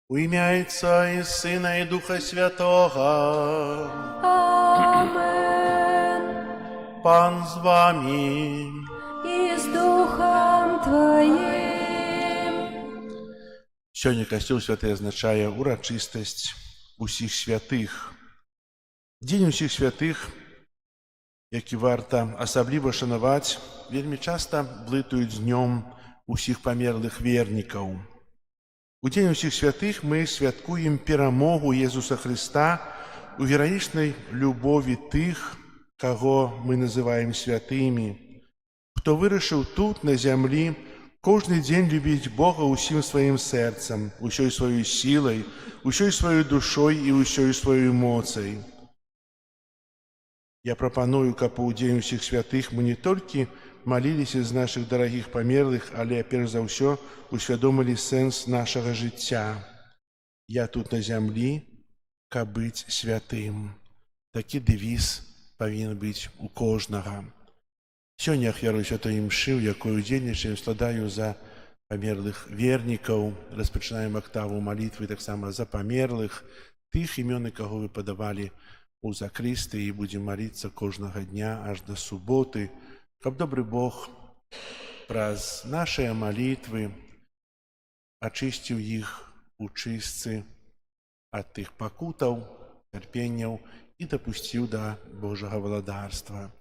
У ім'я Отця і Сина, і Духа Святого. Амен. Пан з вами. І з Духом Твоїм. Сьогодні Касцёл святий означає урачистість усіх святих. День усіх святих, які варта асабліва шанаваць, вельмі часта блытаюць з днём усіх памерлых вернікаў. У Дзень усіх святых мы святкуем перамогу Езуса Христа у гераічнай любові тых, каго мы называем святымі, хто вырашыў тут, на зямлі, кожны дзень любіць Бога ўсім сваім сэрцам, усёй сваёй сілай, усёй сваёй душой і усёй сваёй моцай. Я прапаную, каб у Дзень усіх святых мы не толькі маліліся з нашых дарагіх памерлых, але, перш за ўсё, усвядомілі сэнс нашага жыцця. Я тут на зямлі, каб быць святым. Такі дэвіз павінен быць у кожнага. Сёння ахвярую святой імшы, у якой удзельнічаем, складаю за памерлых вернікаў, распачынаем актаву малітвы таксама за памерлых, тых імёны, каго вы падавалі у закрысты, і будзем маліцца кожнага дня аж да суботы, каб добры Бог праз нашыя малітвы ачысціў іх у чыстцы ад тых пакутаў, цярпенняў і дапусціў да Божага валадарства.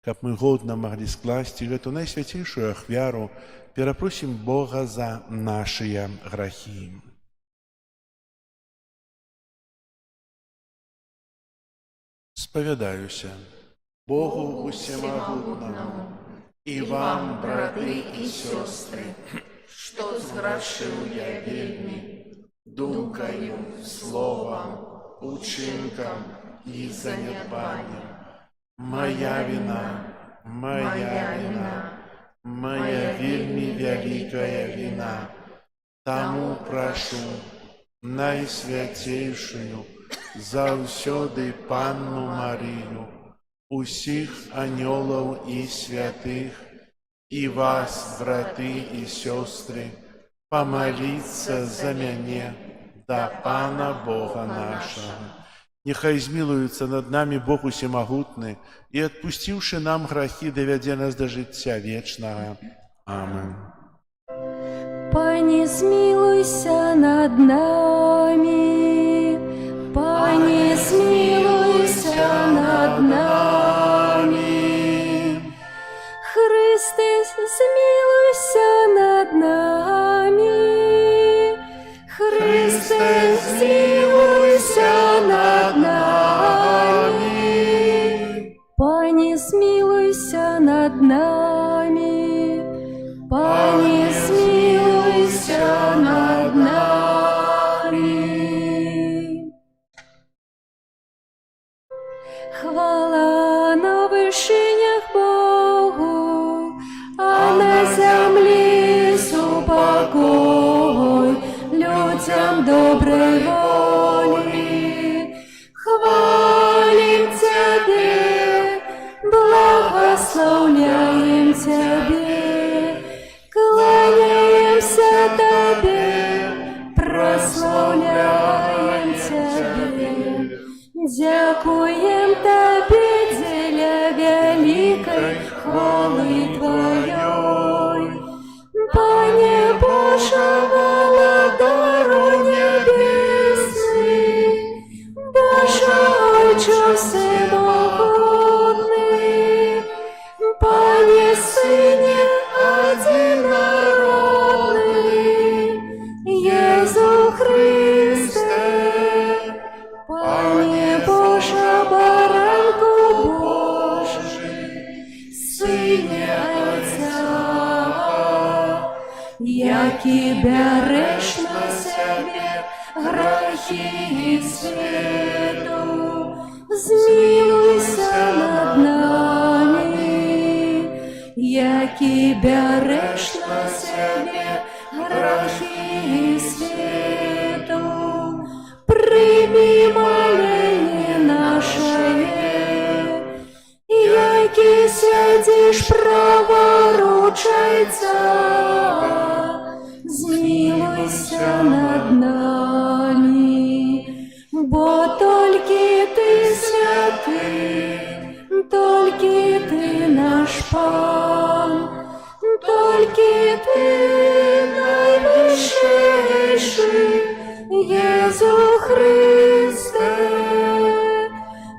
Каб мы годна маглі скласці гэту найсвяцейшую ахвяру, перапросім Бога за нашыя грахі. Споведаюся Богу Усемогутному и вам, браты и сестры, что сгрешил я вельми, думкою, словом, учинком и занедбанием. Моя вина, моя вельми великая вина. Тому прошу найсвятейшую заўсёды Панну Марию, усіх анёлаў и святых, и вас, браты и сестры, помолиться за мяне до Пана Бога нашего. Нехай змилуется над нами Бог Усемогутны и, отпустивши нам грехи, доведя нас до життя вечного. Амин. Пане, смилуйся над нами, Пане, смилуйся над нами. Христе, смилуйся над нами, Христе, смилуйся над нами. Пане, смилуйся над нами, Пане, смилуйся над нами. Хвала на вишинях Богу, а на землі супокой людям доброй воли. Хвалим Тебе, благословляем Тебе, кланяемся Тебе, прославляем Тебе. Дякуем Тебе для великой хвалы Твоей. Пане Боже, владару небесный, Боже Отче всемогутный, Пане Сыне одинородный, Иисус Христе, Пане Боже, баранку Божий, Сыне Отця, які береш на себе грехи світу, змилуйся над нами, які береш на себе грехи світу, прийми моление наше, які сидиш праворуч Отця, змилуйся над нами, бо тільки Ти святий, тільки Ти наш Пан, тільки Ти найвищийший, Єсус Христе,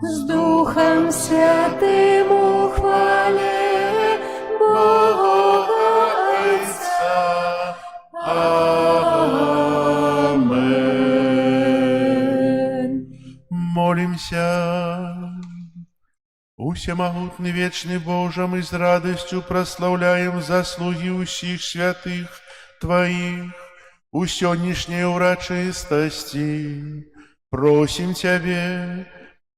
з Духом Святим у хвалі Бога Отця. Амен. Молимся. Усемогутный вечный Боже, мы с радостью прославляем заслуги усіх святых Твоих у сённяшняй урачыстасці. Просим Тебе,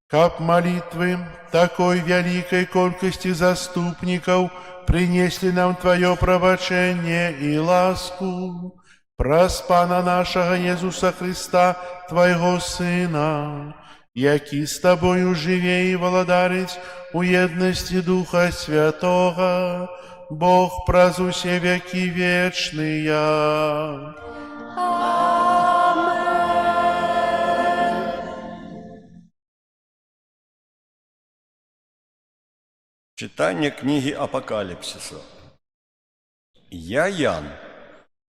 каб молитвы такой великой колькости заступников принесли нам Твое пробачение и ласку. Праз Пана нашего Иисуса Христа, Твоего Сына, які з Тобою живе і владарить у єдності Духа Святого, Бог праз усе веки вечные. Читання книги Апокаліпсиса. Я, Ян,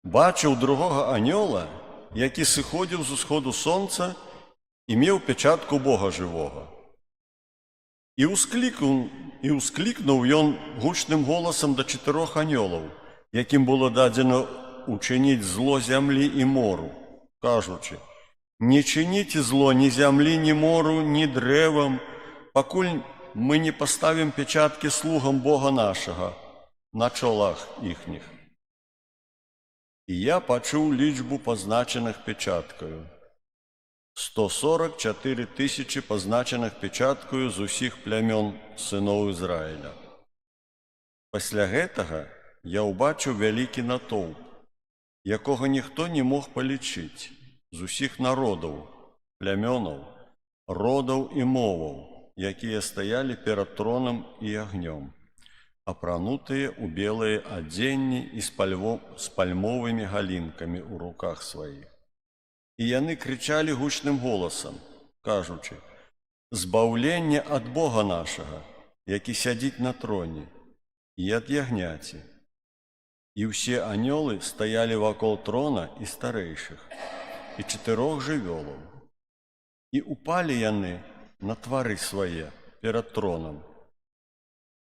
бачив другого аньола, який сиходив з усходу сонця і мав печатку Бога живого. І ускликнув він гучним голосом до 4 аньолів, яким було дадено учинити зло землі і мору, кажучи: «Не чиніть зло ні землі, ні мору, ні древам, пакуль мы не поставім печаткі слугам Бога нашага на чолах іхніх. І я пачуў лічбу пазначаных печаткаю. 144 тысячи пазначаных печаткаю з усіх плямён сыноў Ізраіля. Пасля гэтага я ўбачыў вялікі натоўп, якога ніхто не мог палічыць, з усіх народаў, плямёнаў, родаў і моваў, якія стаялі перад тронам і агнём, апранутыя ў белыя адзенні і з пальмовымі галінкамі ў руках сваіх. І яны крычалі гучным голасам, кажучы: «Збаўленне ад Бога нашага, які сядзіць на троне, і ад ягняці». І ўсе анёлы стаялі вакол трона і старэйшых, і 4 жывёлаў. І упалі яны на твары свае перад тронам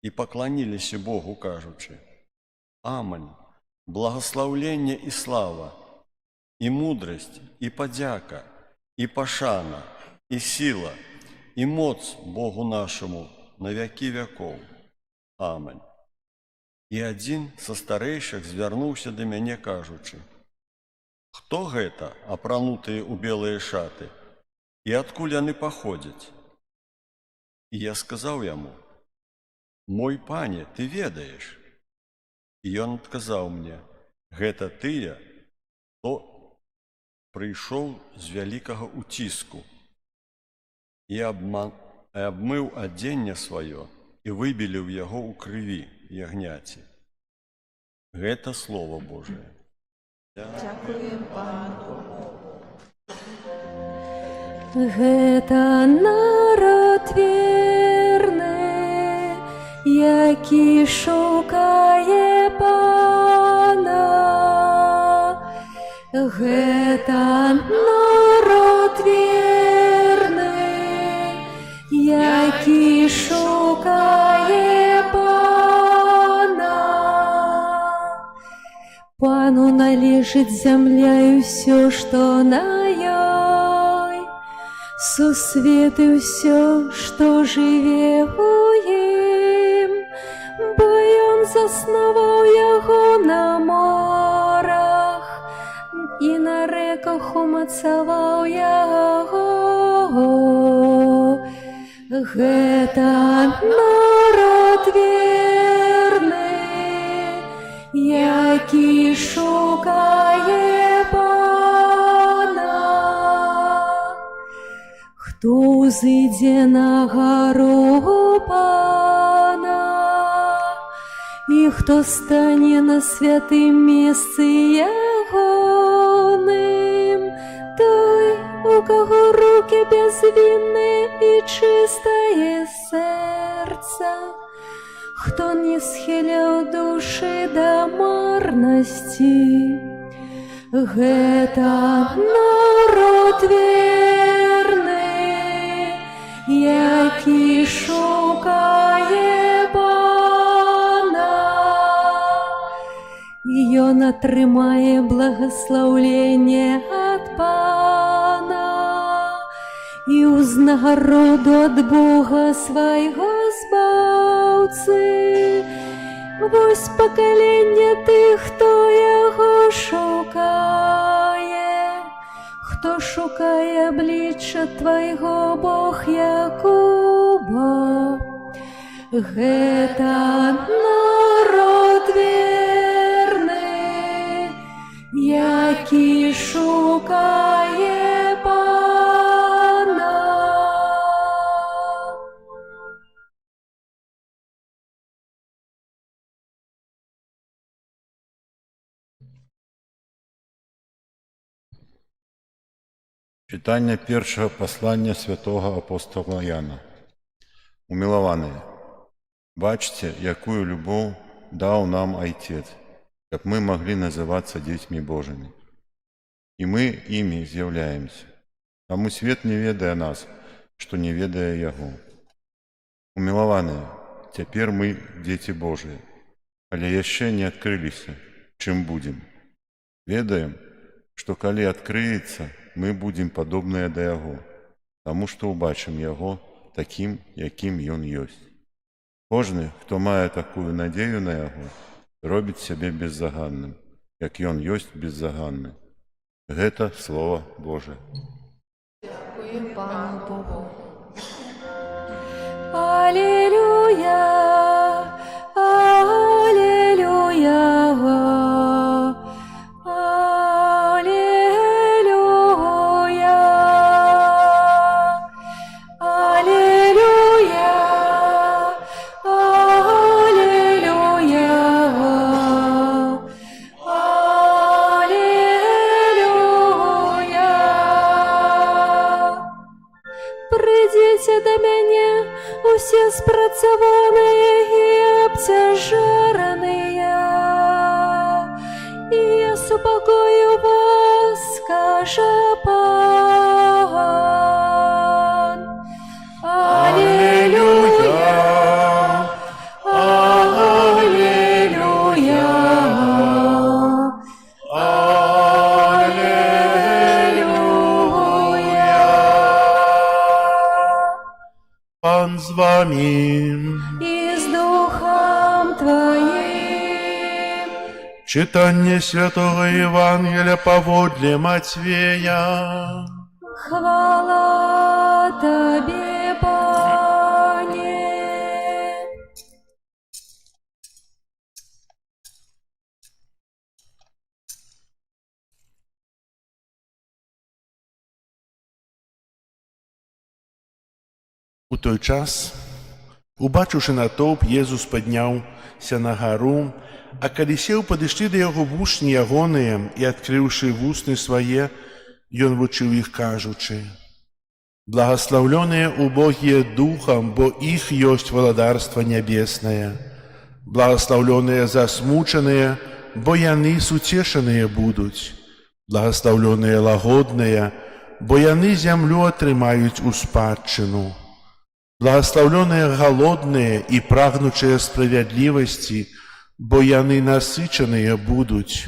і пакланіліся Богу, кажучы: «Амань, благаслаўленне і слава, і мудрасць, і падзяка, і пашана, і сіла, і моц Богу нашаму на вякі вякоў. Амань». І адзін са старэйшых звярнуўся да мяне, кажучы: «Хто гэта, апранутыя ў белыя шаты, і адкуль яны паходзяць?» І я сказаў яму: «Мой пане, ты ведаеш». І ён адказаў мне: «Гэта тыя, хто прыйшоў з вялікага ўціску і абмыў адзенне сваё і выбеліў яго ў крыві ягняці». Гэта Слово Божие. Дякуем Пану. Гэта народ верны, які шукае Пана. Гэта народ верны, які шукае Пана. Пану належыць зямля і ўсё, што на ёй, сусвет і ўсё, што жыве ў ім, бо ён заснаваў яго на морах і на рэках умацаваў яго. Гэта народ верны, які шукае Пана. Хто ўзыдзе на гару Пана, і хто стане на святым месцы ягоным, той, у каго руки безвінны і чыстае сэрца, хто не схіляў душы да марнасці. Гэта народ верны, які шукае Пана. І ён атрымае благаслаўленне ад Пана і ўзнагароду ад Бога свайго збаўцы. Вось пакаленне тых, хто яго шукае, хто шукае аблічча твайго, Бог Якуба. Гэта народ верны, які шукае Пана. Читання першого послання святого апостола Яна. Умилованные, бачите, якую любов дал нам Отец, как мы могли называться детьми Божьими. И мы ими являемся. Тому свет не ведая нас, что не ведая Его. Умилованные, теперь мы дети Божии, але еще не открылись, чем будем. Ведаем, что коли открыется, мы будем подобные до Яго, тому что убачим Яго, такім, якім ён ёсць. Кожны, хто мае такую надзею на яго, робіць сябе беззаганным, як ён ёсць беззаганны. Гэта Слова Божае. Дякую Пану Богу. Алілюя, алілюя, алілюя, алілюя, алілюя. Прийдіться до мене, усі спрацьовані і обтяжарені, і я супокою вас, скаже Пан. Алілюя, алілюя, Пан з вами. і з Духом Твоїм. Читання Святого Євангелія поводле Матвея. Хвала Тобі, Пане. У той час, убачивши натовп, Єсус піднявся на гору, а коли сів, подійшли до його вушні ягоныя, і, відкривши вусны свае, ён вучив їх, кажучи: «Благословленные убогие духом, бо их есть владарство небесное. Благословленные засмученные, бо яны сутешенные будуть. Благословленные лагодные, бо яны землю отрымаюць у спадчыну. Благословленные голодные и прагнучие справедливости, бо яны насыченные будуть.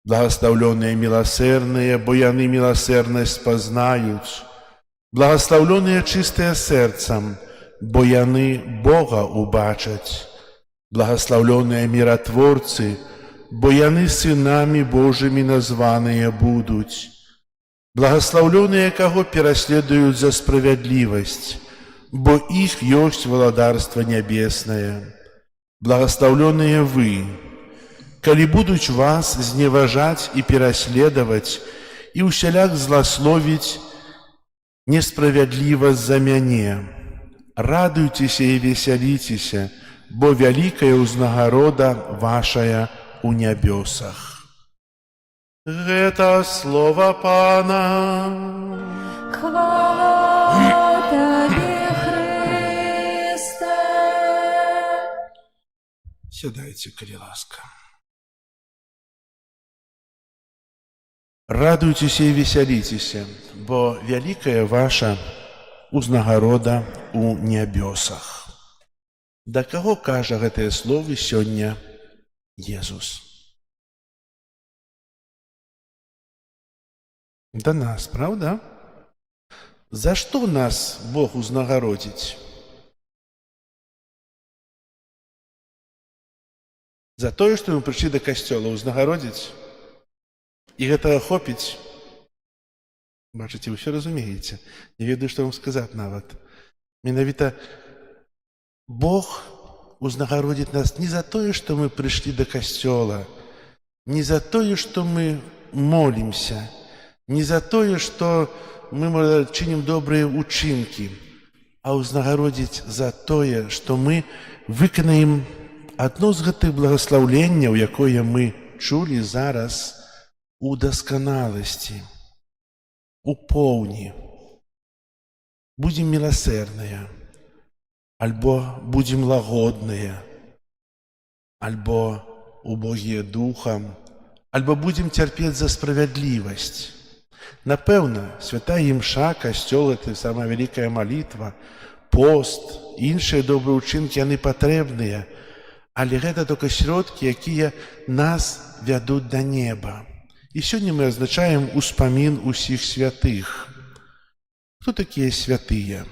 Благословленные милосердные, бо яны милосердность познают. Благословленные чистые сердцем, бо яны Бога убачать. Благословленные миротворцы, бо яны сынами Божьими названные будуть. Благословленные, кого переследуют за справедливость, бо их есть владарство небесное. Благословленные вы, коли будут вас зневажать и переследовать, и усяляк злословить несправедливо за мяне. Радуйтесь и веселитесь, бо великая узнагорода вашая у небесах». Это слово Пана. Хвала Тобі, Христе. Сідайте, коли ласка. Радуйтесь и веселитесь, бо великая ваша узнагорода у небесах. Да кого кажа гэтае слово сёння Jesús? Да нас, правда? За что нас Бог узнагородить? За тое, што мы прыйшлі да касцёла узнагородзіць? І гэтага хопіць? Бачыце, вы ўсё разумееце. Не ведаю, што вам сказаць нават. Менавіта Бог узнагородзіць нас не за тое, што мы прыйшлі да касцёла, не за тое, што мы молімся, не за тое, што мы чынім добрыя ўчынкі, а ўзнагородзіць за тое, што мы выканаем адно з гэтых благаслаўленняў, якое мы чулі зараз, у дасканаласці, у поўні. Будзем міласэрныя, альбо будзем лагодныя, альбо убогія духам, альбо будзем цярпець за справядлівасць. Напэўна, святая імша, касцёл — это самая вялікая малітва, пост, іншыя добрыя ўчынкі, яны патрэбныя, але гэта толькі сродкі, якія нас вядуць да неба. І сёння мы адзначаем успамін усіх святых. Хто такія святыя?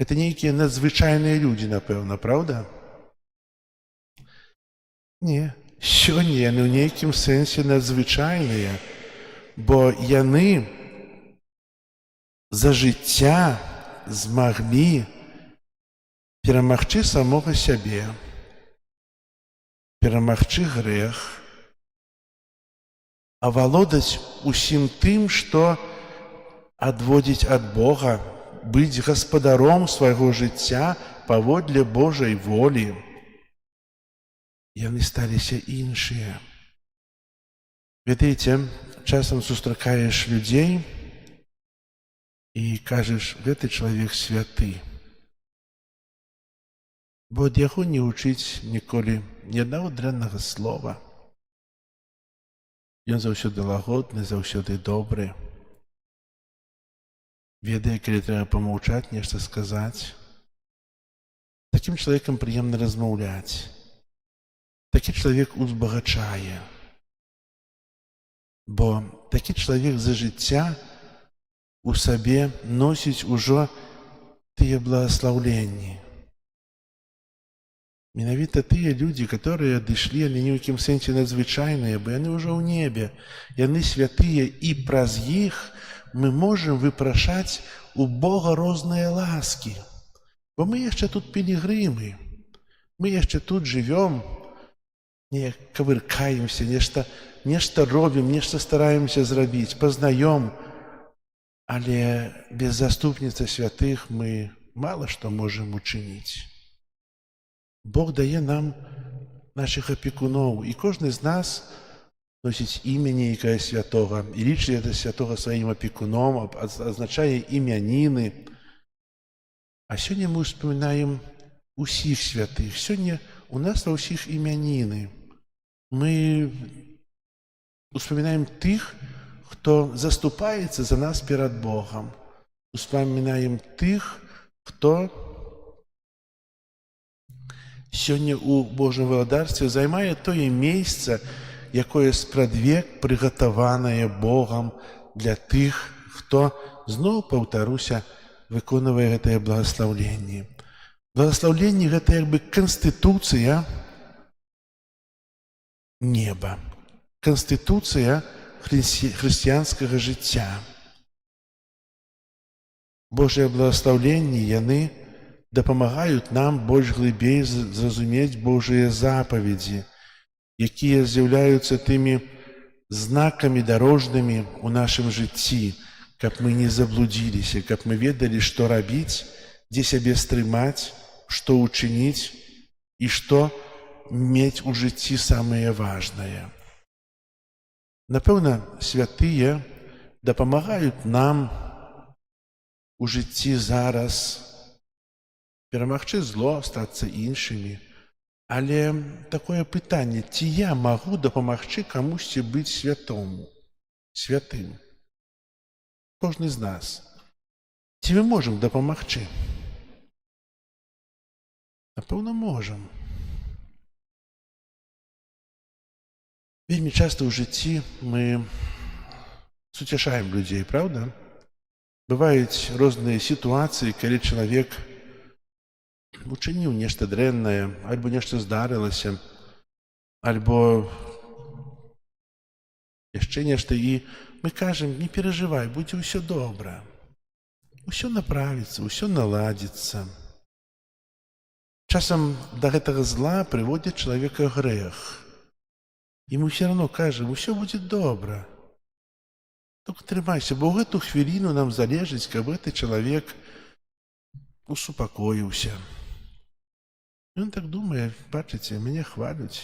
Гэта нейкія надзвычайныя людзі, напэўна, праўда? Не, сёння яны ў нейкім сэнсе надзвычайныя, бо яны за жыцця змаглі перамагчы самога сябе, перамагчы грэх, авалодаць усім тым, што адводзіць ад Бога, быць гаспадаром свайго жыцця паводле Божай волі. Яны сталіся іншыя. Ведаеце, часам сустракаеш людзей і кажаш, гэты чалавек святы. Бо ад яго не гучыць ніколі ні аднаго дрэннага слова. Ён заўсёды лагодны, заўсёды добры. Ведае, калі трэба памаўчаць, нешта сказаць. Такім чалавекам прыемна размаўляць. Такі чалавек узбагачае. Бо такі чалавек за жыцця у сабе носіць ужо тыя благаслаўленні. Менавіта тыя людзі, которые адышлі, яны ні ў якім сэнсе надзвычайныя, бо яны ўжо ў небе. Яны святыя, і праз іх мы можам выпрашаць у Бога розныя ласкі. Бо мы яшчэ тут пілігрымы, мы яшчэ тут жывём, неяк кавыркаемся, нешта робім, нешта стараемся зрабіць, пазнаём, але без заступніцтва святых мы мала што можам учыніць. Бог дае нам нашых апекуноў, і кожны з нас носіць імя нейкае святога, і лічыць гэта святога сваім апекуном, азначае імяніны. А сёння мы ўспамінаем усіх святых. Сёння у нас ва ўсіх імяніны. Мы успамінаем тых, хто заступаецца за нас перад Богам. Успамінаем тых, хто сёння ў Божым валадарстве займае тое месца, якое спрадвек прыгатаванае Богам для тых, хто, зноў паўтаруся, выконвае гэтае благаслаўленне. Благаслаўленне гэта як бы канстытуцыя неба, канстытуцыя хрысціянскага жыцця. Божыя благаслаўленні, яны дапамагаюць нам больш глыбей зразумець Божыя запаведзі, якія з'яўляюцца тымі знакамі дарожнымі ў нашым жыцці, каб мы не заблудзіліся, каб мы ведалі, што рабіць, дзе сябе стрымаць, што ўчыніць і што мець у жыцці самае важнае. Напэўна, святыя дапамагаюць нам у жыцці зараз перамагчы зло, стацца іншымі. Але такое пытанне, ці я магу дапамагчы камусьці быць святым? Кожны з нас. Ці мы можам дапамагчы? Напэўна, можам. Вельмі часта ў жыцці мы суцяшаем людзей, праўда? Бываюць розныя сітуацыі, калі чалавек учыніў нешта дрэннае, альбо нешта здарылася, альбо яшчэ нешта, і мы кажам, не перажывай, будзе ўсё добра. Усё направіцца, усё наладзіцца. Часам да гэтага зла прыводзіць чалавека грэх. І мы ўсё роўно кажам, усё будзе добра. Толькі трымайся, бо ў гэту хвіліну нам залежыць, каб гэты чалавек усупакоіўся. Ён так думае, бачыце, мяне хваляць.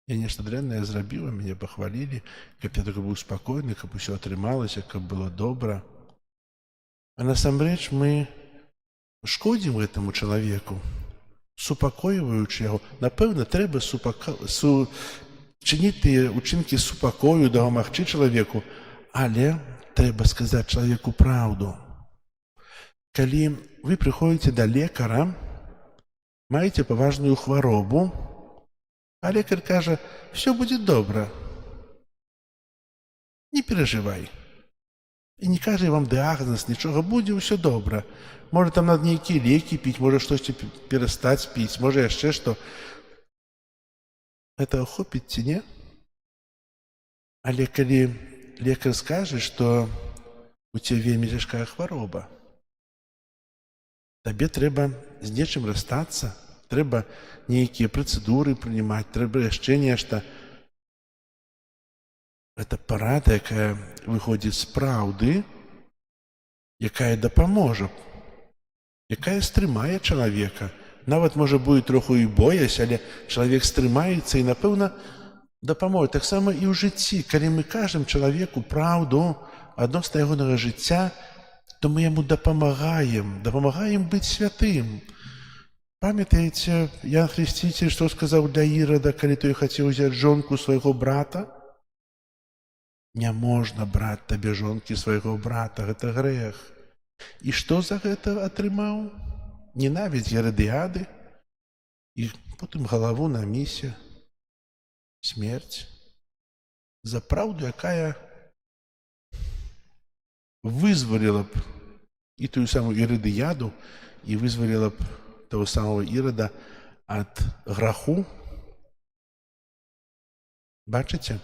Я нешта дрэннае зрабіла, мяне пахвалілі, каб я так быў спакойны, каб усё атрымалася, каб было добра. А насамрэч мы шкодзім гэтаму чалавеку, супакойваючы яго. Напэўна, трэба чыніць тыя ўчынкі супакою, дапамагчы чалавеку, але трэба сказаць чалавеку праўду. Калі вы прыходзіце да лекара, маеце паважную хваробу, а лекар кажа, всё будзе добра. Не перажывай. І не кажа вам дыагноз, нічога, будзе ўсё добра. Можа, там надо нейкія лекі піць, можа, штосьці перастаць піць, можа, яшчэ што. Этого хопіць ці не? Але калі лекар скажа, што у цябе вельмі цяжкая хвароба, табе трэба з нечым расстацца, трэба нейкія працэдуры прынимаць, трэба яшчэ нешта. Гэта парада, якая выходзіць з праўды, якая дапаможа, якая стрымае чалавека. Нават, можа, будзе троху і боязь, але чалавек стрымаецца і, напэўна, дапаможа. Таксама і ў жыцці. Калі мы кажам чалавеку праўду адносна ягонага жыцця, то мы яму дапамагаем быць святым. Памятаеце, Ян Хрысціцель, што сказаў для Ірада, калі той хацеў узяць жонку свайго брата? Не можна браць табе жонкі свайго брата, гэта грэх. І што за гэта атрымаў? Ненавідзь Герадыяды, і потым галаву на місе, смерць. За праўду, якая вызваліла б і тую самую Герадыяду, і вызваліла б таго самого Ірада ад граху. Бачыце?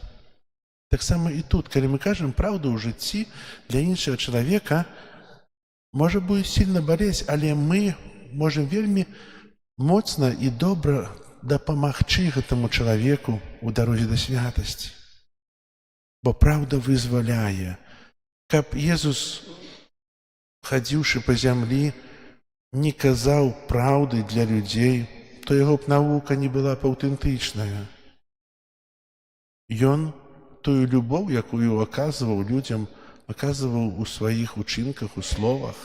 Таксама і тут, калі мы кажам праўду ў жыцці, для іншага чалавека можа будзе сильна балець, але мы можам вельмі моцна і добра дапамагчы гэтаму чалавеку ў дарозе да святасці. Бо праўда вызваляе. Каб Езус, хадзіўшы па зямлі, не казаў праўды для людзей, то яго б навука не была б аўтэнтычная. Ён тую любоў, якую аказваў людзям, аказваў у сваіх учынках, у словах.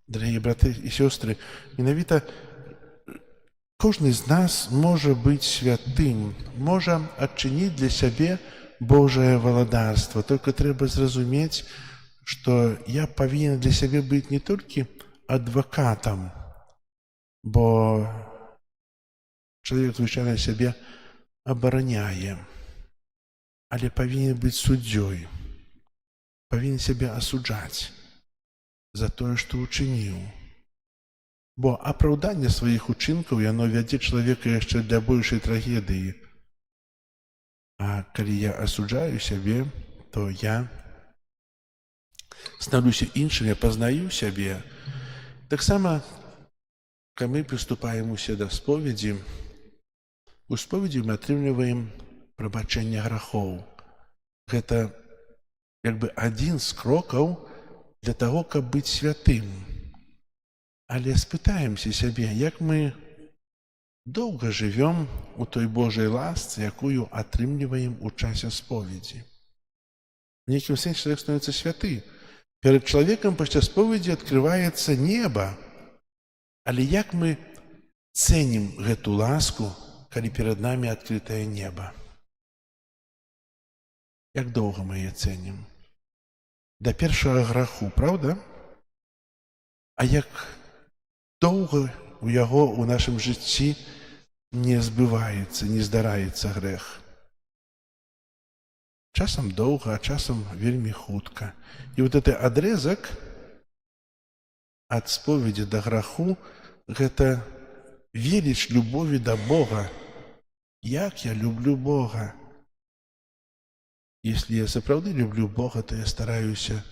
Дарагія браты і сёстры, менавіта кожны з нас можа быць святым, можа адчыніць для сябе Божае валадарства. Только трэба зразумець, што я павінен для сябе быць не толькі адвакатам, бо чалавек звычайна сябе абараняе, але павінен быць суддзёй, павінен сябе асуджаць за тое, што ўчыніў. Бо апраўданне сваіх учынкаў яно вядзе чалавека яшчэ для большай трагедыі. А калі я асуджаю сябе, то я становлюся іншым, я пазнаю сябе. Таксама, калі мы прыступаем усе да споведзі, у споведзі мы атрымліваем прабачэнне грахоў. Гэта як бы адзін з крокаў для таго, каб быць святым. Але спытаемся сябе, як мы доўга жывём у той Божай ласцы, якую атрымліваем у часе споведзі. В нейкім сэнсе чалавек становіцца святы. Перад чалавекам пасля споведзі адкрываецца неба. Але як мы цэнім гэту ласку, калі перад намі адкрытае неба? Як доўга мы яе цэнім? Да першага граху, праўда? А як доўга у яго ў нашым жыцці не збываецца, не здараецца грэх? Часам доўга, а часам вельмі хутка. І вот гэты адрезак ад споведзі да граху — гэта веліч любові да Бога. Як я люблю Бога? Если я сапраўды люблю Бога, то я стараюся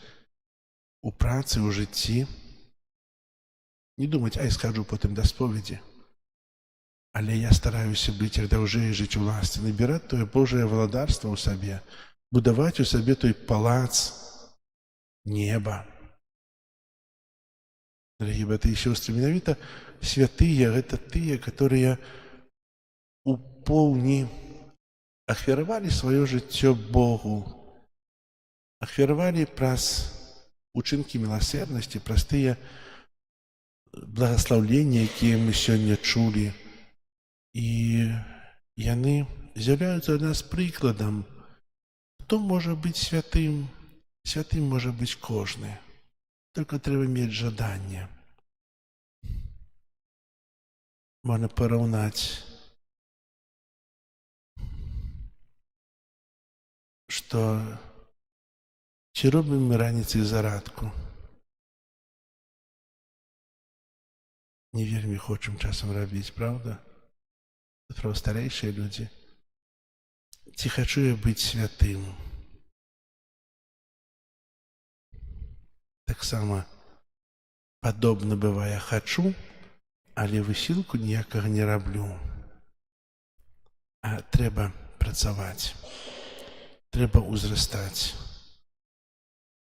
у працы, у жыцці не думаць, ай, скажу потым да споведзі. Але я стараюся быць як даўжэй, жыць у ласцы, набіраць тое Божае валадарства ў сабе, будаваць у сабе той палац неба. Дарагія браты і сёстры, менавіта святыя — гэта тыя, которые у поўні ахвяравалі сваё жыццё Богу, ахвяравалі праз учынкі міласерднасці, праз тыя благаслаўленні, якія мы сёння чулі. І яны з'яўляюцца для нас прыкладам. Хто можа быць святым? Святым можа быць кожны. Толькі трэба мець жаданне. Можна параўнаць, што Ці робім ми раніцай зарадку? Не вельмі хочам часам рабіць, правда? Право старэйшыя людзі. Ці хачу я быць святым? Таксама падобна бывае хачу, але высілку ніякага не раблю. А трэба працаваць. Трэба ўзрастаць.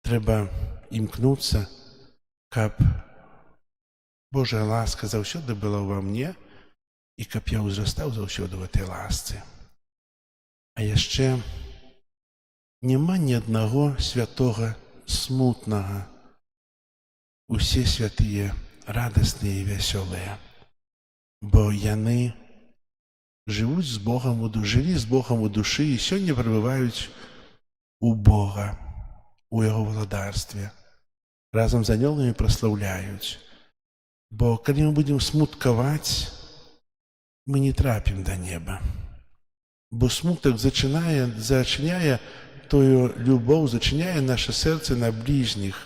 Трэба імкнуцца, каб Божая ласка заўсёды была ўва мне і каб я ўзрастаў заўсёды ў этой ласцы. А яшчэ няма ні аднаго святога смутнага. Усе святыя радасныя і вясёлыя, бо яны жылі з Богам у душы і сёння прабываюць у Бога, у Яго валадарстве. Разам з анёламі праслаўляюць. Бо калі мы будзем смуткаваць, мы не трапім да неба. Бо смутак зачыняе тую любоў, зачыняе наша сэрца на бліжніх.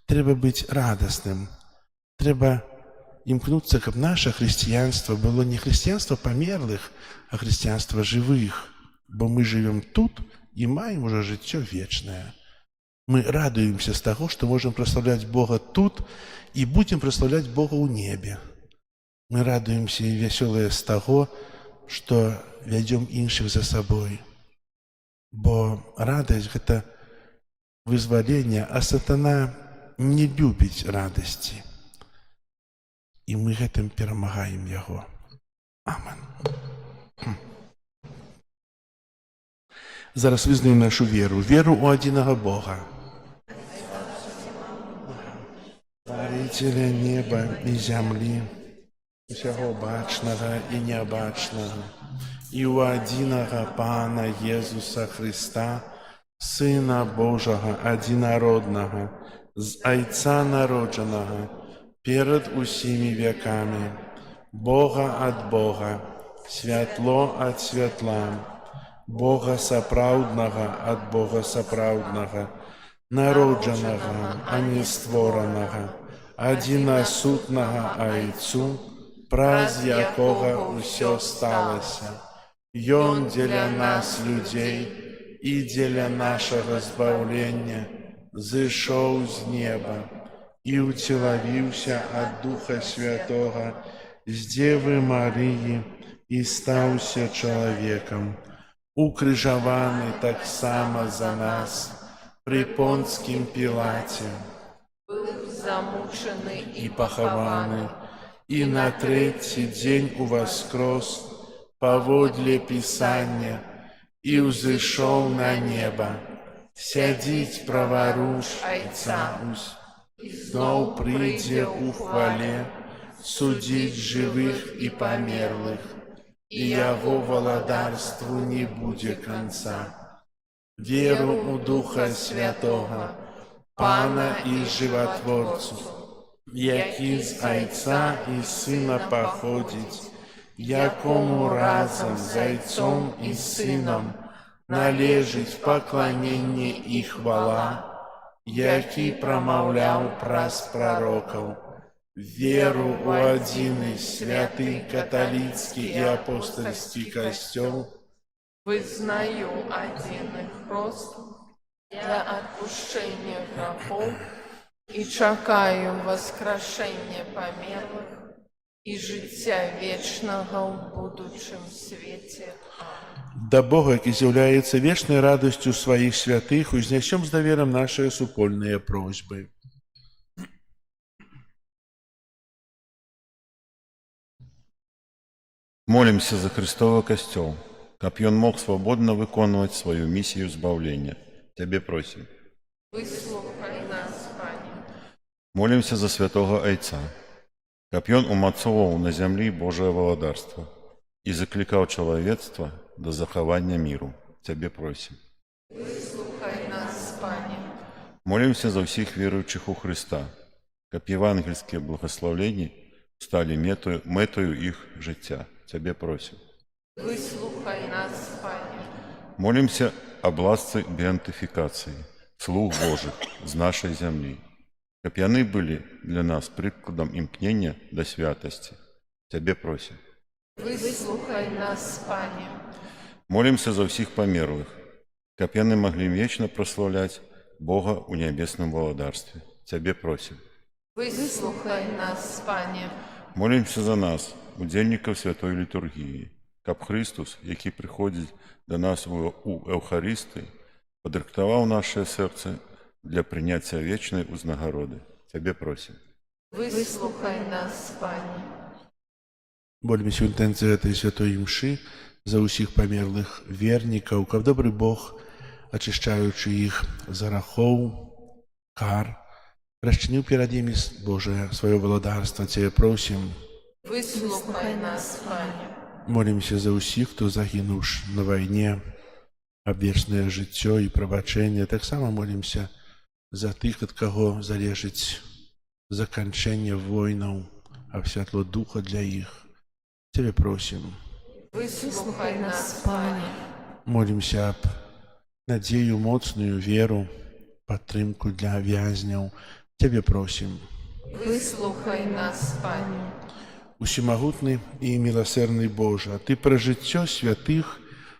Трэба быць радасным. Трэба імкнуцца, каб наша хрысціянства было не хрысціянства памерлых, а хрысціянства жывых. Бо мы жывём тут і маем ужо жыццё вечнае. Мы радуемся з таго, што можам праслаўляць Бога тут і будзем праслаўляць Бога ў небе. Мы радуемся і вясёлыя з таго, што вядзём іншых за сабой. Бо радасць – гэта вызваленне, а сатана не любіць радасці. І мы гэтым перамагаем яго. Амен. Зараз вызнаем нашу веру. Веру ў адзінага Бога. Стварыцеля неба і зямлі, усяго бачнага і нябачнага, і ў адзінага Пана Езуса Хрыста, Сына Божага адзінароднага, з Айца народжанага, перад усімі вякамі, Бога ад Бога, святло ад святла, Бога сапраўднага ад Бога сапраўднага, народжанага, а не створанага, адзінасутнага Айцу, праз якога ўсё сталася. Ён дзеля нас, людзей, і дзеля нашага збаўлення зышоў з неба і ўцелавіўся ад Духа Святога з Дзевы Марыі і стаўся чалавекам, укрыжаваны таксама за нас пры Понцкім Пілаце, быў замучаны і пахаваны, і на трэці дзень уваскрос паводле Пісання і ўзышоў на неба, сядзіць праваруч Айца, зноў прыйдзе ў хвале судзіць жывых і памерлых, і яго валадарству не будзе канца. Веру ў Духа Святога, Пана і Жыватворцу, які з Айца і Сына паходзіць, якому разам з Айцом і Сынам належыць пакланенне і хвала, які прамаўляў праз прарокаў, веру ў адзіны святы каталіцкі і апостальскі касцёл, вызнаю адзіны хрост для адпушчэння грахоў і чакаю васкрашэння памерлых і жыцця вечнага ў будучым свеце. Да Бога, які з'яўляецца вечнай радасцю сваіх святых, узнясём з даверам нашыя супольныя просьбы. Молимся за Христовы касцёл, каб ён мог свабодна выконваць сваю місію збаўлення. Цябе просім. Выслухай нас, Пане. Молимся за святого Айца, каб ён умацоўваў на зямлі Божае валадарства і заклікаў чалавецтва да захавання міру. Цябе просім. Выслухай нас, Пане. Молимся за ўсіх веруючых у Христа, каб евангельскія благословленні сталі мэтою іх жыцця. Цябе просім. Выслухай нас, Пане. Молимся об ласцы беатификации, слуг Божих з нашай зямлі, каб яны былі для нас прыкладам імкнення да святасці. Цябе просім. Выслухай нас, Пане. Молімся за ўсіх памерлых, каб яны маглі вечна праслаўляць Бога ў нябесным валадарстве. Цябе просім. Выслухай нас, Пане. Молімся за нас, удзельнікаў святой літургіі, каб Христус, які прыходзіць да нас у Эўхарыстыі, падрыхтаваў нашае сэрца для прыняцця вечнай узнагароды. Цябе просім. Выслухай нас, Пане. Молімся ў інтэнцыі гэтай святой імшы за ўсіх памерлых вернікаў, каб добры Бог, ачышчаючы іх з грахоў, кар, расчыніў перад імі, Божае, сваё валадарства. Цябе просім. Выслухай нас, Пане. Молімся за ўсіх, хто загінуўш на вайне, аб вечнае жыццё і прабачэнне. Таксама молімся за тых, ад каго залежыць заканчэнне войнаў, аб святло духа для іх. Цябе просім. Выслухай нас, Пане. Молімся аб надзею, моцную веру, падтрымку для вязняў. Цябе просім. Выслухай нас, Пане. Усемагутны і міласэрны Божа, Ты пра жыццё святых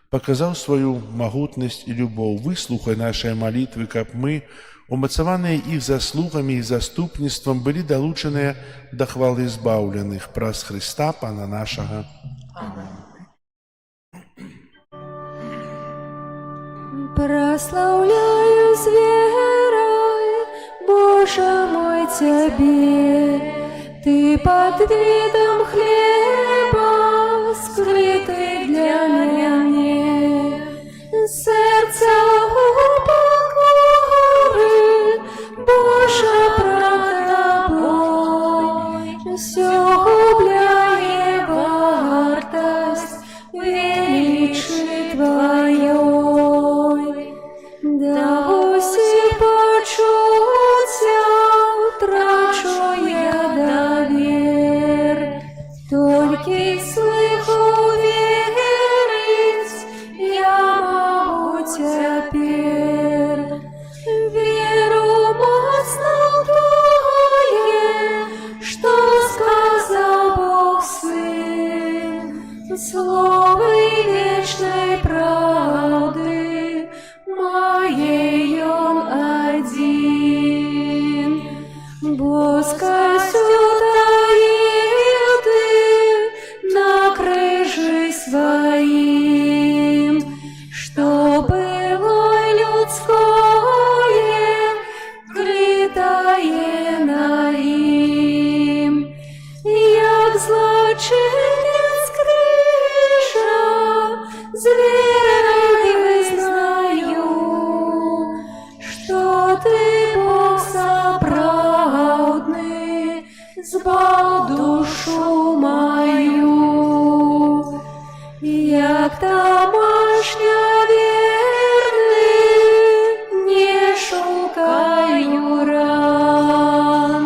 паказаў сваю магутнасць і любоў. Выслухай нашыя малітвы, каб мы, умацаваныя іх заслугамі і заступніцтвам, былі далучаныя да хвалы збаўленых праз Хрыста, Пана нашага. Прославляю с верой, Боже мой, Тебе. Ты под видом хлеба, скрытый для меня. Сердце упокоры, Боже, пред Тобой. Все губляет гордость величи Твоей. Да усіх почуття втрачу я довір, тільки слыху вірить я могу тепер. Віру моцно в Твоє, що сказав Бог Сын, слово вечной правды моей Он один. Бо скосил Ты на крыже своим, что было людское, крытое на им. Як злочинец крыша, зверей вызнаю, что Ты, Бог соправдный, збав душу мою. Як домашня верный, не шукаю ран.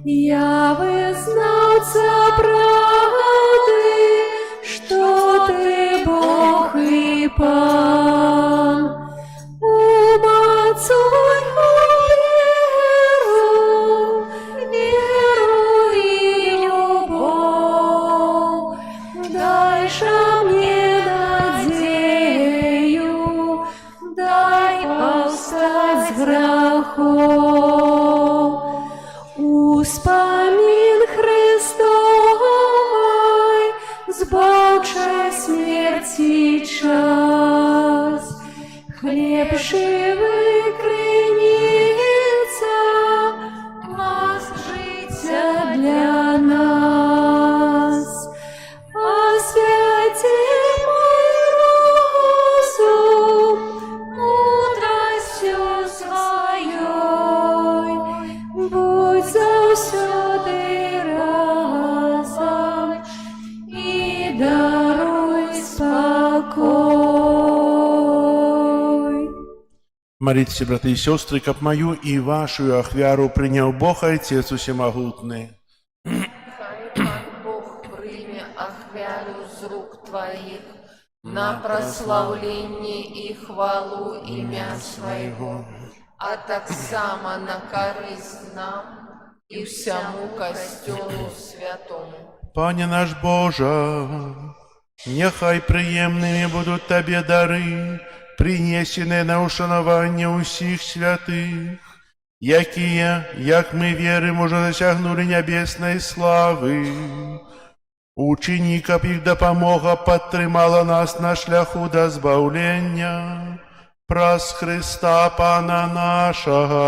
Я вызнавца правды, что Ты Бог и Пан. Умацуй веру и любовь, дай же мне надею, дай повстать с грехов. Успомин Христовой, збавче смерти час. Хлеб живий криниця, нас життя для нас. Освяти мой розум мудростю своєю, будь завсюди разом і даруй спокой. Молитесь, браты и сестры, каб мою и вашу ахвяру принял Бог Отец Усемогутный. Хай Пан Бог прийме ахвяру з рук Твоїх на прославлення і хвалу ім'я Своєго. а таксама на карысць нам і всяму касцёлу святому. Пане наш Боже, нехай приємними будуть Тебе дари, принесені на ушанування усіх святих, якія, як ми віримо, уже досягнули небесної слави. Учини, каб їх допомога підтримала нас на шляху до збавлення, праз Христа Пана нашого.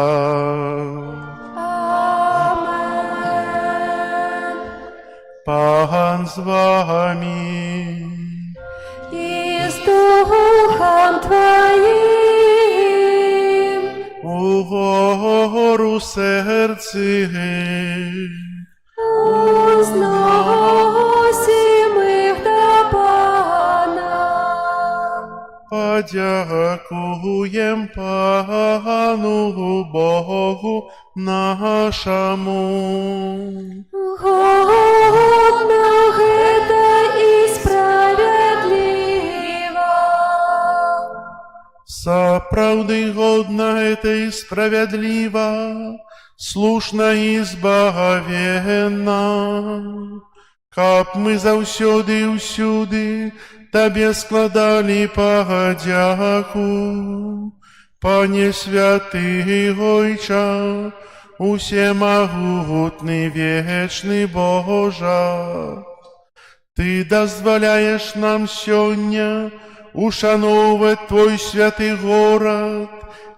Amen. Пан з вами. І з Духом Твоїм. Угору серці, Узносим їх до Пана. подякуєм Пану Богу нашому. Годно гэта і справедливо. Сапраўды годна это і справядліва, слушна і збагавенна, каб мы заўсёды і ўсюды Табе складалі падзяку. Пане святы Ойча, усемагутны вечны Божа, Ты дазваляеш нам сёння ушаноўваць Твой святы горад,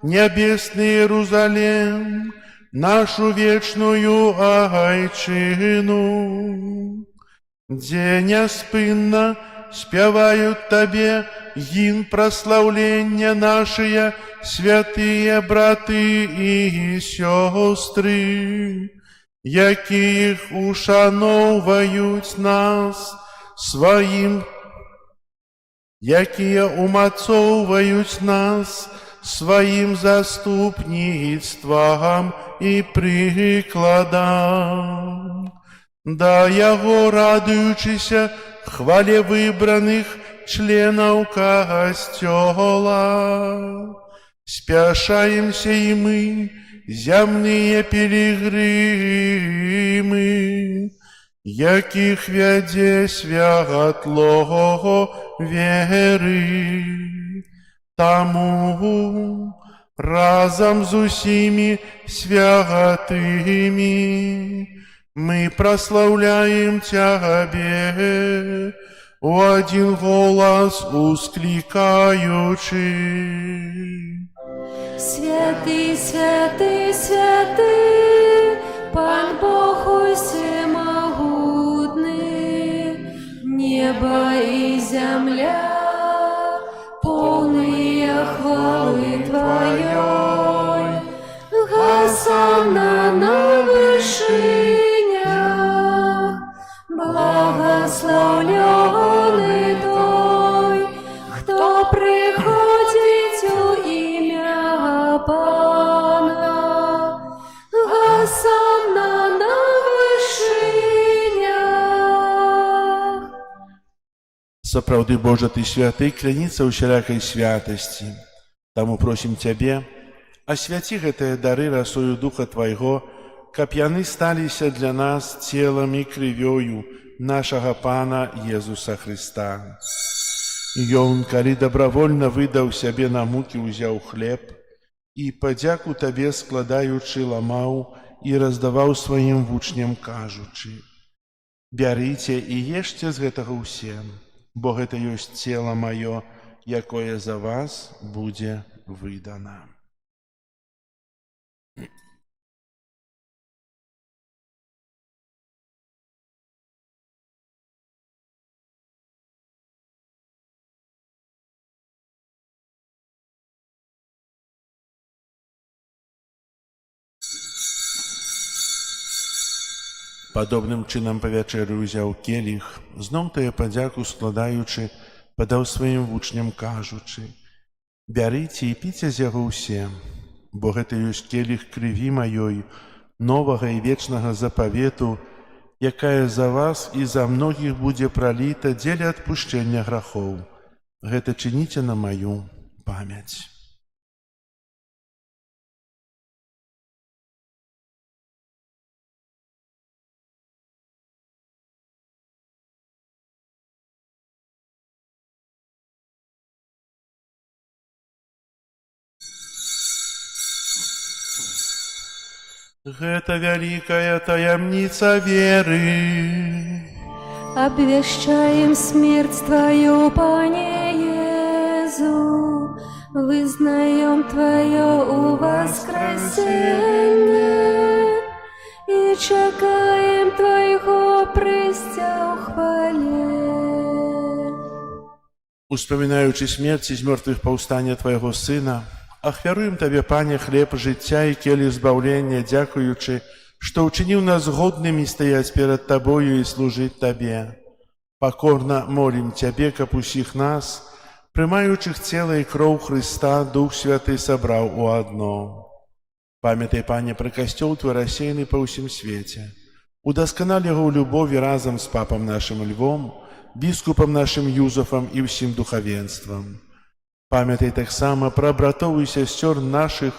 нябесны Иерусалим, нашу вечную Айчыну, дзе няспынна спяваюць Табе гімн праслаўлення нашыя святыя браты і сёстры, якіх ушаноўваюць нас сваім, якія умацоўваюць нас сваім заступніцтвам і прыкладам. Да яго радуючыся хвале выбраных членаў касцёла, спяшаемся і мы, зямныя пілігрымы, якіх вядзе святло веры. Таму разам з усімі святымі мы праслаўляем Цябе, у один голос ускликаючи. Святый, святый, святый, Пан Бог усемогутный, небо и земля, полные хвалы Твоей. Госанна на вышинях, благословленный той, кто приходит у имя Пана. Госанна на вышинях. Сапраўды, Божа, Ты святы, кляніца ўсялякай святасці. Таму просім Цябе, асвяці гэтыя дары расою Духа Твайго, каб яны сталіся для нас целам і крывёю нашага Пана Езуса Христа. Ён, калі добравольна выдаў сябе на мукі, узяў хлеб і, падзяку Табе складаючы, ламаў і раздаваў сваім вучням, кажучы: «Бярыце і ешце з гэтага ўсе, бо гэта ёсць цела маё, якое за вас будзе выдана». Падобным чынам па вячэры ўзяў келіх, зноў тая падзяку складаючы, падаў сваім вучням, кажучы: «Бярыце і піце з яго ўсе, бо гэта ёсць келіх крыві маёй, новага і вечнага запавету, якая за вас і за многіх будзе праліта дзеля адпушчэння грахоў. Гэта чыніце на маю памяць». Гэта вялікая таямніца веры. Обвещаем смерть Твою, Пане Иезу, вызнаем Твое воскресение и чекаем Твоего прыстя у хвале. Успамінаючы смерць і з мёртвых паўстання Твайго Сына, ахвяруем Табе, Пане, хлеб жыцця і келіх збаўлення, дзякуючы, што ўчыніў нас годнымі стаяць перад Табою і служыць Табе. Пакорна молім Цябе, каб усіх нас, прымаючых цела і кроў Хрыста, Дух Святы сабраў у адно. Памятай, Пане, пра касцёл Твой рассеяны па ўсім свеце. Удасканалі яго ў любові разам з папам нашым Львом, біскупам нашым Юзафам і ўсім духавенствам. Памятай таксама пра братоў і сясцёр нашых,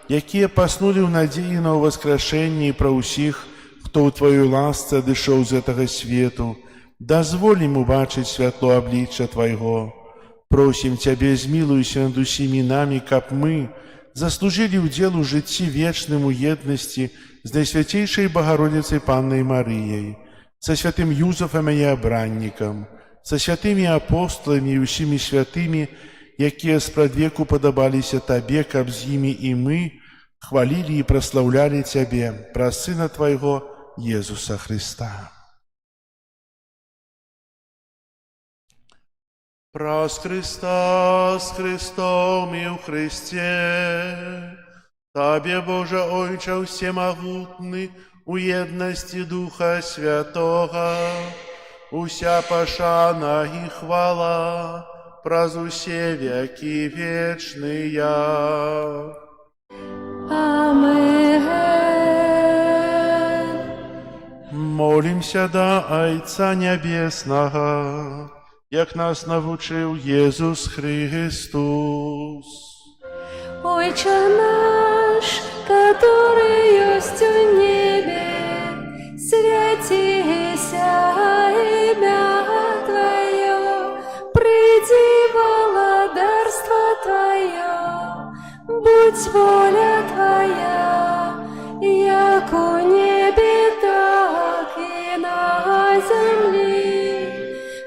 якія паснулі ў надзеі на ўваскрашэнне, і пра ўсіх, хто ў Тваёй ласцы адышоў з гэтага свету. Дазволь ім убачыць святло аблічча Твайго. Просім Цябе, змілуйся над усімі намі, каб мы заслужылі ўдзел у жыцці вечным у еднасці з Найсвяцейшай Багародзіцай Паннай Марыяй, са святым Юзафам і абраннікам, са святымі апостоламі і ўсімі святымі, якія спрадвеку падабаліся Табе, каб з імі і мы хвалілі і праслаўлялі Цябе праз Сына Твайго Езуса Хрыста. Праз Христа, с Христом и у Христе, Табе, Боже Ойче всемогутный, у едности Духа Святого, уся пошана и хвала, праз усе веки вечные. Амен. Молимся до Отца Небесного, як нас навучив Єсус Христос. Отче наш, который есть в небе, святися имя Твое, приди владарство Твое, будь воля Твоя, як у небе, так и на земле.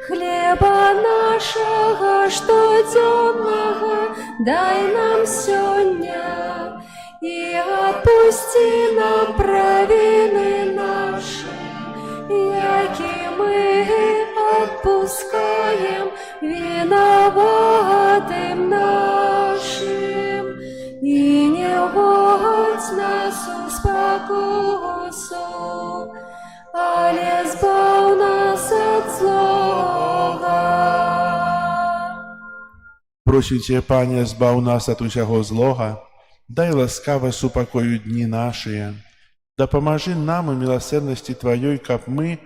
Хлеба нашего штоденного дай нам сегодня, и отпусти нам провины наши, яки мы отпускаем виноватым нашим, и не вводь нас в спокусу, але збав нас от злого. Просім Цябе, Пане, збав нас ад усяго злога, дай ласкава супакою дні нашыя. Дапамажы нам у міласэрнасці Тваёй, каб мы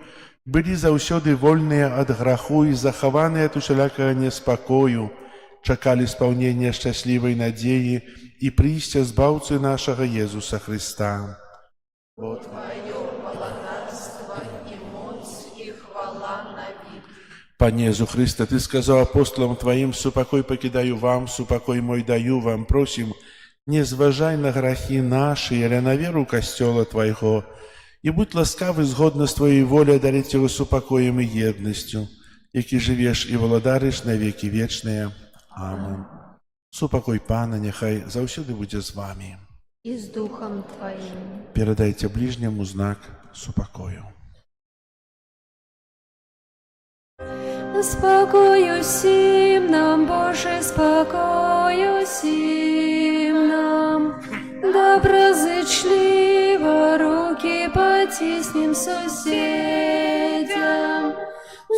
былі заўсёды вольныя ад граху і захаваныя ад усялякага неспакою, чакалі спаўнення шчаслівай надзеі і прыйсця збаўцы нашага Езуса Хрыста. Вот. Пане Езу Христе, Ты сказал апостолам Твоим: «Супокой покидаю вам, супокой мой даю вам». Просим, не зважай на грахи наши, але на веру костела Твоего, и будь ласкавы згодно с Твоей волей дарить его супокоем и едностью, які живешь и владариш на веки вечные. Амин. Супокой Пана нехай заўсёды будзе з вами. И с Духом Твоим. Передайте ближнему знак супокою. Спокою сим нам, Боже, спокою сим нам. Доброзычливо руки потиснем соседям.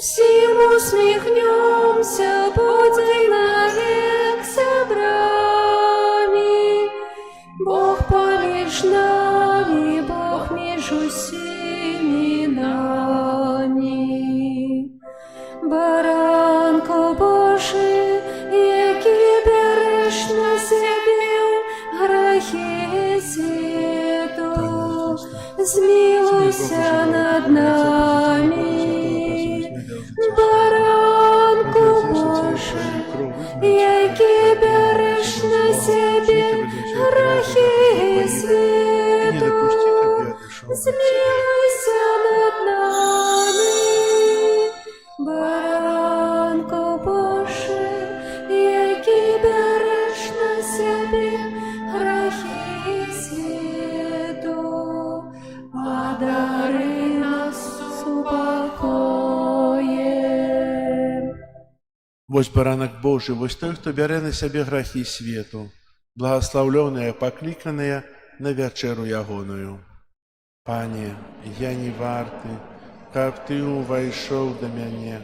Всем усмехнемся, будем навек собрами. Бог помеж нами, Бог между всеми нами. Баранко Божий, який береш на себе грехи світу, змилуйся над нами. Баранко Божий, який береш на себе грехи світу, Вось баранак Божы, вось той, хто бярэ на сябе грахі свету, благаслаўлёныя, пакліканыя на вячэру ягоную. Пане, я не варты, каб ты увайшоў да мяне.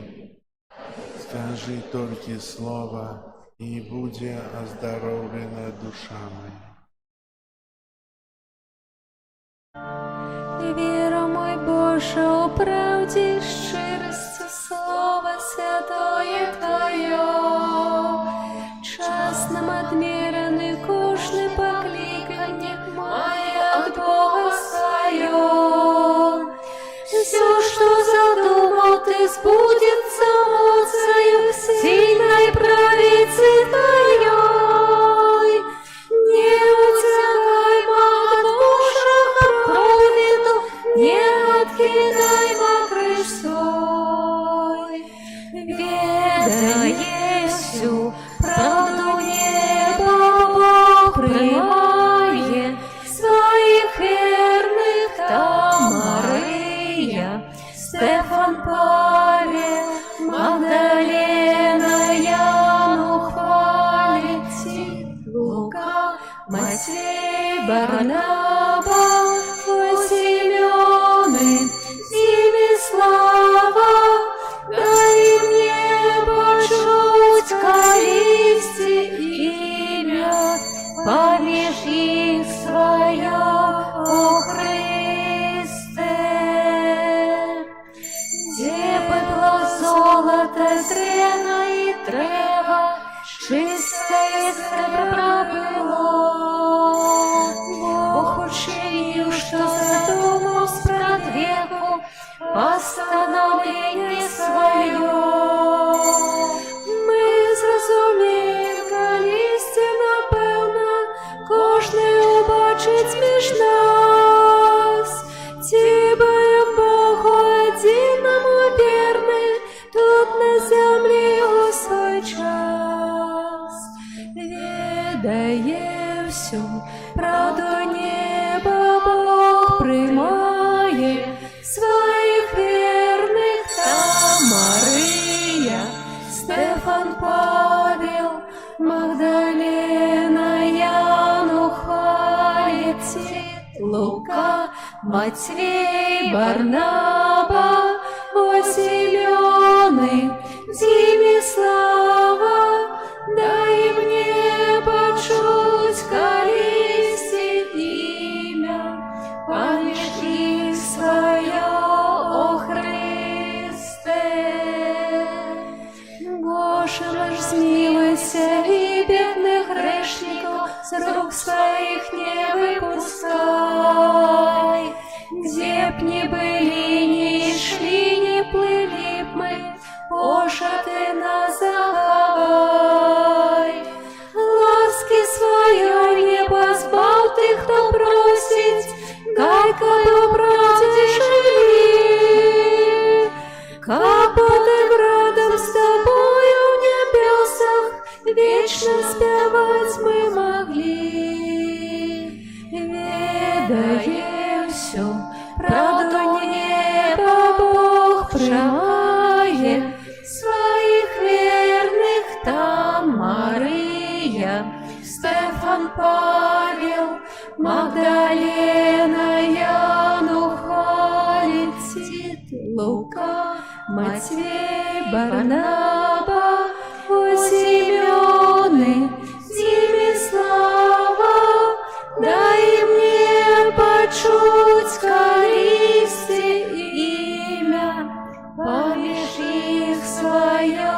Скажы толькі слова, і будзе аздароўлена душа моя. Віра, мой Боже, у правді, щирості Слово Святое Твое. Час нам адмерены, кожны покликанне має от Бога свое. Все, что задумал ты, сбудется моцею сильной правицы Твоей. Не утягай от Божьего провиду, не откидай крыш свой. Ведая всю правду неба, Бог приймає своїх вірних та Мария, Стефан, Павел, Магдалена, Яну хвалить, Лука, Матвей, Барнаба, Симеоны, с ними слава. Дай мне почуть колисти имя, помеж их свое, о Христе. Где было золото, трена и трева, чистое сребро было. Бог учинил, что задумал спрат веку, постановление свое. Ми зрозуміємо, колісті, напевно, кожний убачить між нас. Тебе, Богу, одиному вірний, тут на землі у свій час. Віддає всю правду неба, Бог приймає своїх вірних та Мария, Стефан, Павел, Магдалена, Яну хвалить, Лука, Матвей, Барнаба, Симеоны, Диме слава. Дай мне почуть колисти имя, помеж их свое, о Христе. Боже наш, змилуйся, и бедных грешников с рук своих не выпускай. Где б ни были, ни шли, ни плыли б мы, Боже, ты нас заховай. Ласки своей не позбав ты, кто просить, дай кабы правде жили. Кабы рядом с тобою в небесах вечно спевать мы могли. Ведая всю правду неба, Бог приймає своїх вірних там Мария, Стефан, Павел, Магдалена, Яну хвалить, Лука, Матвей, Барнаба, Симеоны, Диме слава. Дай мне почуть колисти имя, помеж их свое,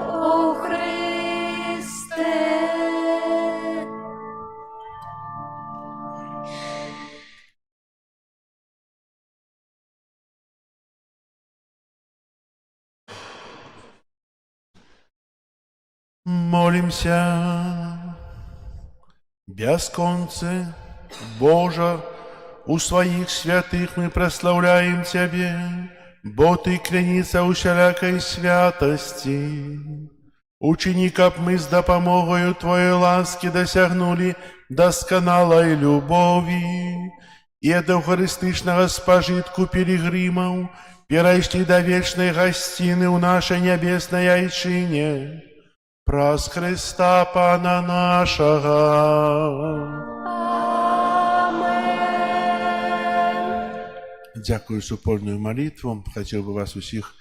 о Христе. Молимся. Бесконце, Боже, у своих святых мы прославляем Тебе, бо Ты кляница усялякой святости. Учини, каб мы с допомогою Твоей ласки досягнули досконалой любови и от евхаристичного спожитку пилигримов перейшли до вечной гостины у нашей небесной Айчине. Праз Христа Пана нашага. Амен. Дзякую супольную молитву. Хотел бы вас усіх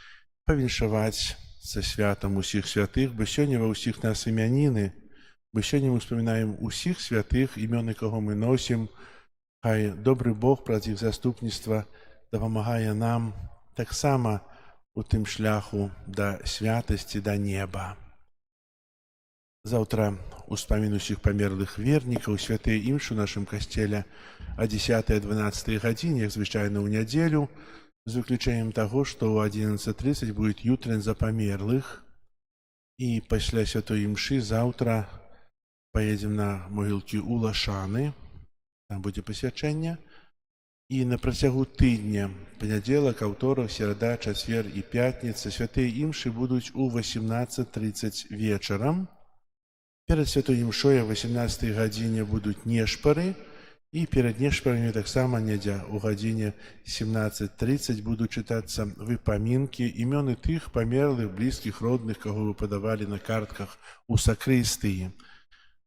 павіншаваць са святам усіх святых, бо сёння ва ўсіх нас імяніны, бо сёння мы вспоминаем усіх святых, імёны каго мы носім. Хай добры Бог праз іх заступніцтва дапамагае нам таксама у тым шляху да святасці, да неба. Заўтра успамін усіх памерлых вернікаў, святыя імшы ў нашым касцеле о 10-12 гадзіне, як звычайна ў нядзелю, з выключэннем таго, што ў 11:30 будет ютрэн за памерлых. І пасля святой імшы заўтра поедем на могілкі ў Лашаны, там будзе пасвячэнне. І на працягу тыдня, панядзелак, аўторак, серада, чацвер і пятніца, святыя імшы будуць у 18:30 вечарам. Перад святой імшой о 18 гадзіне будуць нешпары, і перад нешпарамі таксама недзе у гадзіне 17:30 будуць чытацца выпамінкі, імёны тых памерлых, блізкіх, родных, каго вы падавалі на картках у сакрыстыі.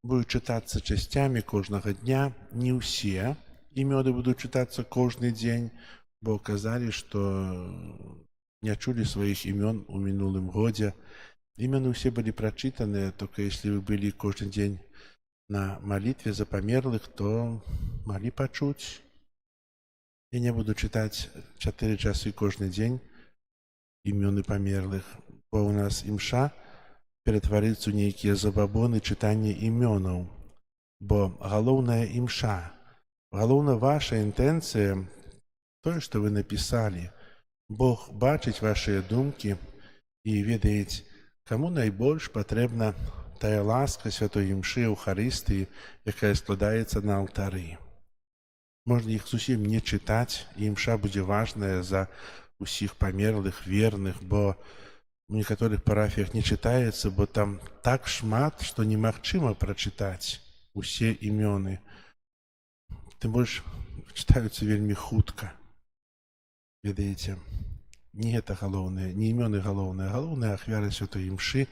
Будуць чытацца часцямі кожнага дня, не ўсе імёны будуць чытацца кожны дзень, бо казалі, што не чулі сваіх імён у мінулым годзе. Імёны ўсе былі прачытаныя, толькі если вы былі кожны дзень на малітве за памерлых, то маглі пачуць. Я не буду чытаць 4 часы кожны дзень імёны памерлых, бо ў нас імша ператварыцца ў нейкія забабоны чытання імёнаў. Бо галоўная імша, галоўна ваша інтэнцыя, тое, што вы напісалі. Бог бачыць вашыя думкі і ведаець, каму найбольш патрэбна тая ласка святой імшы Еўхарыстыі, якая складаецца на алтары. Можна іх зусім не чытаць, і імша будзе важная за усіх памерлых, верных, бо у некаторых парафіях не чытаецца, бо там так шмат, што немагчыма прачытаць усе імёны. Тым больш чытаюцца вельмі хутка. Ведаеце, не гэта галоўнае, не імёны галоўнае, галоўная ахвяра святой імшы.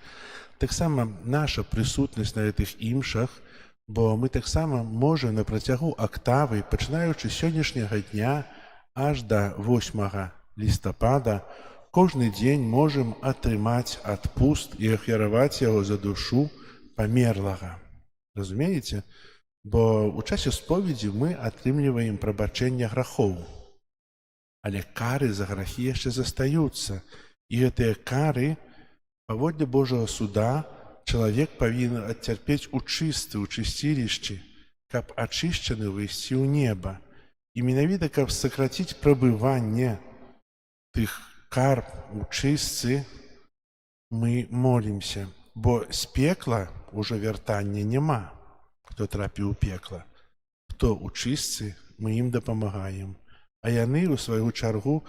Таксама наша прысутнасць на гэтых імшах, бо мы таксама можем на працягу актавы, пачынаючы з сённяшняга дня аж да 8 лістапада, кожны дзень можем атрымаць адпуст і ахвяраваць яго за душу памерлага. Разумееце? Бо ў часе споведзі мы атрымліваем прабачэнне грахоў. Але кары за грахі яшчэ застаюцца. І гэтыя кары, паводле Божага суда, чалавек павінен адцярпець у чысцілішчы, каб ачышчаны выйсці ў неба. І менавіта, каб сакраціць прабыванне тых кар у чыстцы, мы молімся. Бо з пекла ўжо вяртання няма. Хто трапіў у пекла, хто ў чыстцы, мы ім дапамагаем. А яны, у сваю чаргу,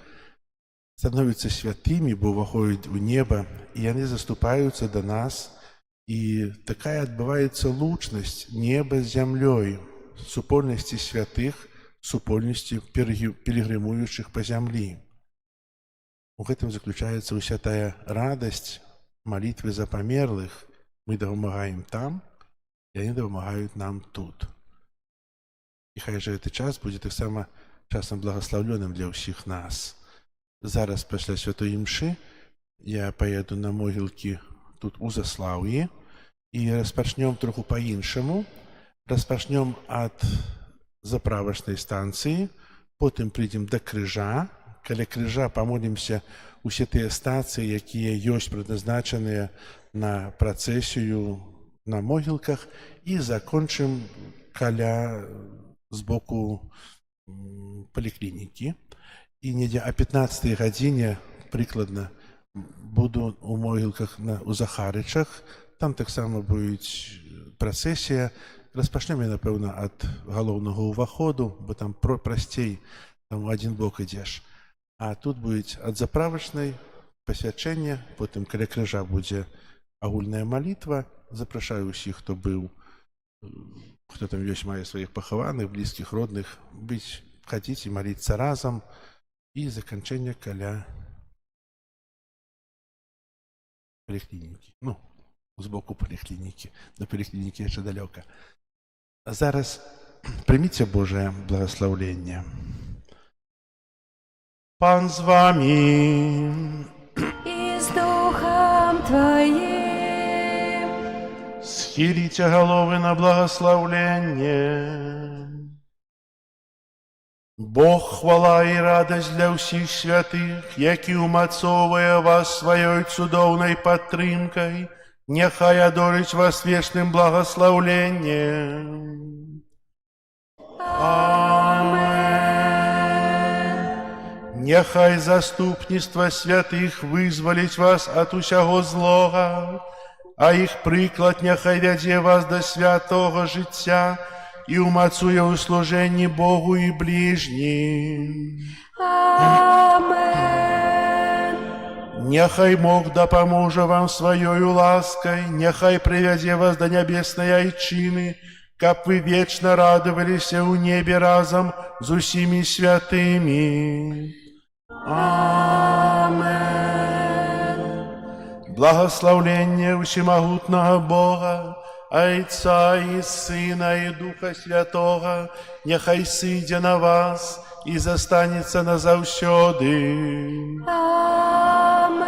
становяцца святымі, бо ўваходзяць у неба, і яны заступаюцца да нас, і такая адбываецца лучнасць неба з зямлёй, супольнасці святых, супольнасці пілігрымуючых па зямлі. У гэтым заключаецца ўся тая радасць малітвы за памерлых. Мы дапамагаем там, і яны дапамагаюць нам тут. І хай жа гэты час будзе таксама часам благаслаўлёным для ўсіх нас. Зараз пасля святой імшы я паеду на могілкі тут у Заслаўі і распачнём троху па-іншаму. Распачнём ад заправачнай станцыі, потым прыйдзем да крыжа. Каля крыжа памолімся усе тыя стацыі, якія ёсць прадназначаныя на працэсію на могілках, і закончым каля збоку паліклінікі. І недзе о 15 гадзіне прыкладна буду у могілках у Захарычах. Там таксама будзе працэсія. Распачнём я, напэўна, ад галоўнага ўваходу, бо там прасцей, там у адзін бок ідзеш. А тут будзе ад заправачнай пасвячэнне, потым каля крыжа будзе агульная малітва. Запрашаю ўсіх, хто быў, хто там ёсць, мае сваіх пахаваных, блізкіх, родных, быць, хадзіць і маліцца разам, і заканчэнне каля паліклінікі, з боку поліклініки. До поліклініки ще далеко. А зараз прийміться Боже благословення. Пан з вами. И с Духом Твоим. Схилите головы на благословление. Бог хвала и радость для всіх святых, які умацовує вас своєю цудовною підтримкою, нехай одорить вас вічним благословленням. Амен. Нехай заступництво святых визволить вас от усього злого, а їх приклад нехай веде вас до святого життя і умацує у служенні Богу і ближнім. Амен. Нехай Бог допоможе вам своєю ласкою, нехай приведе вас до небесної Айчини, каб ви вічно радувалися у небі разом з усіми святими. Амен. Благословлення всемогутного Бога, Отца и Сына и Духа Святого, нехай сидя на вас и застанется назавсёды. Амен.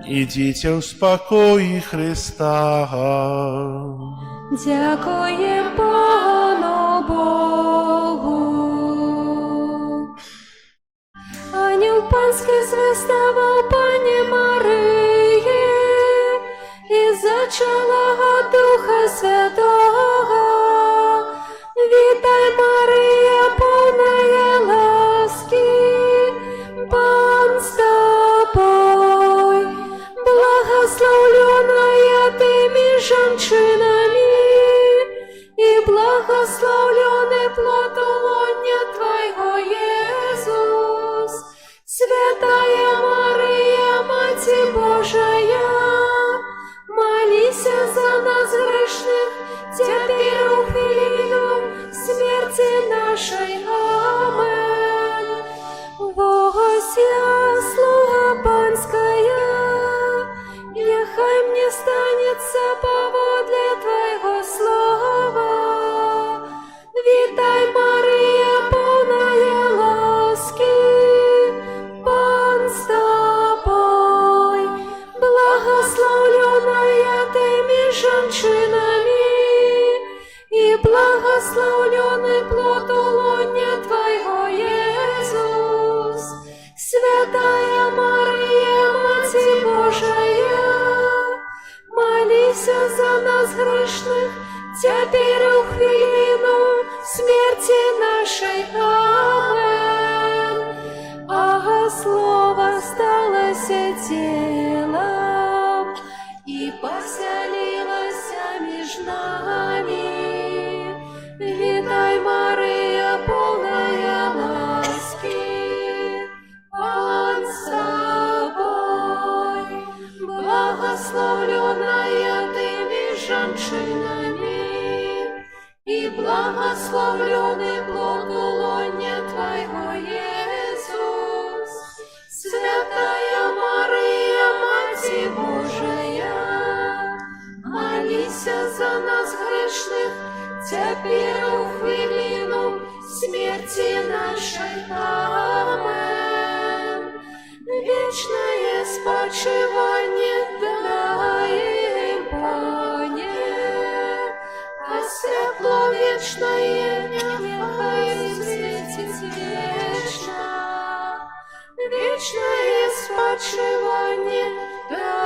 Идите в спокої Христа. Дякуєм Пану Богу. Ангел панський звездавав Пані Марії, і зачала Духа Святого. Вітай, Марія, повна ласки, Пан з тобою, благословленная ты меж женщинами, и благословленный плод лона Твоего, Иисус. Святая Мария, Мать Божия, молись за нас грешных, теперь у хвилину смерти нашей. Амен. Вося, слуга панская, нехай мне станется поводле Твоего слова. Вітай, Марія, повная ласки, Пан с тобой, благословленная ты меж женщинами, и благословленный плод лона Твоего, Иисус. Святая Мария, Мать Божия, молись за нас грешных, теперь у хвилину смерти нашей. Амен. А Слово сталося телом и поселилось меж нами. Вітай, Мария, полная ласки, Пан с тобой, благословленная ты меж женщинами, и благословленный плод лона Твоего, Иисус. Святая Мария, Мать Божия, молись за нас грешных, теперь у хвилину смерти нашей. Амен. Вечное спочивание дай им, Пане, а светло вечное нехай светит вечно. Вечное спочивание дай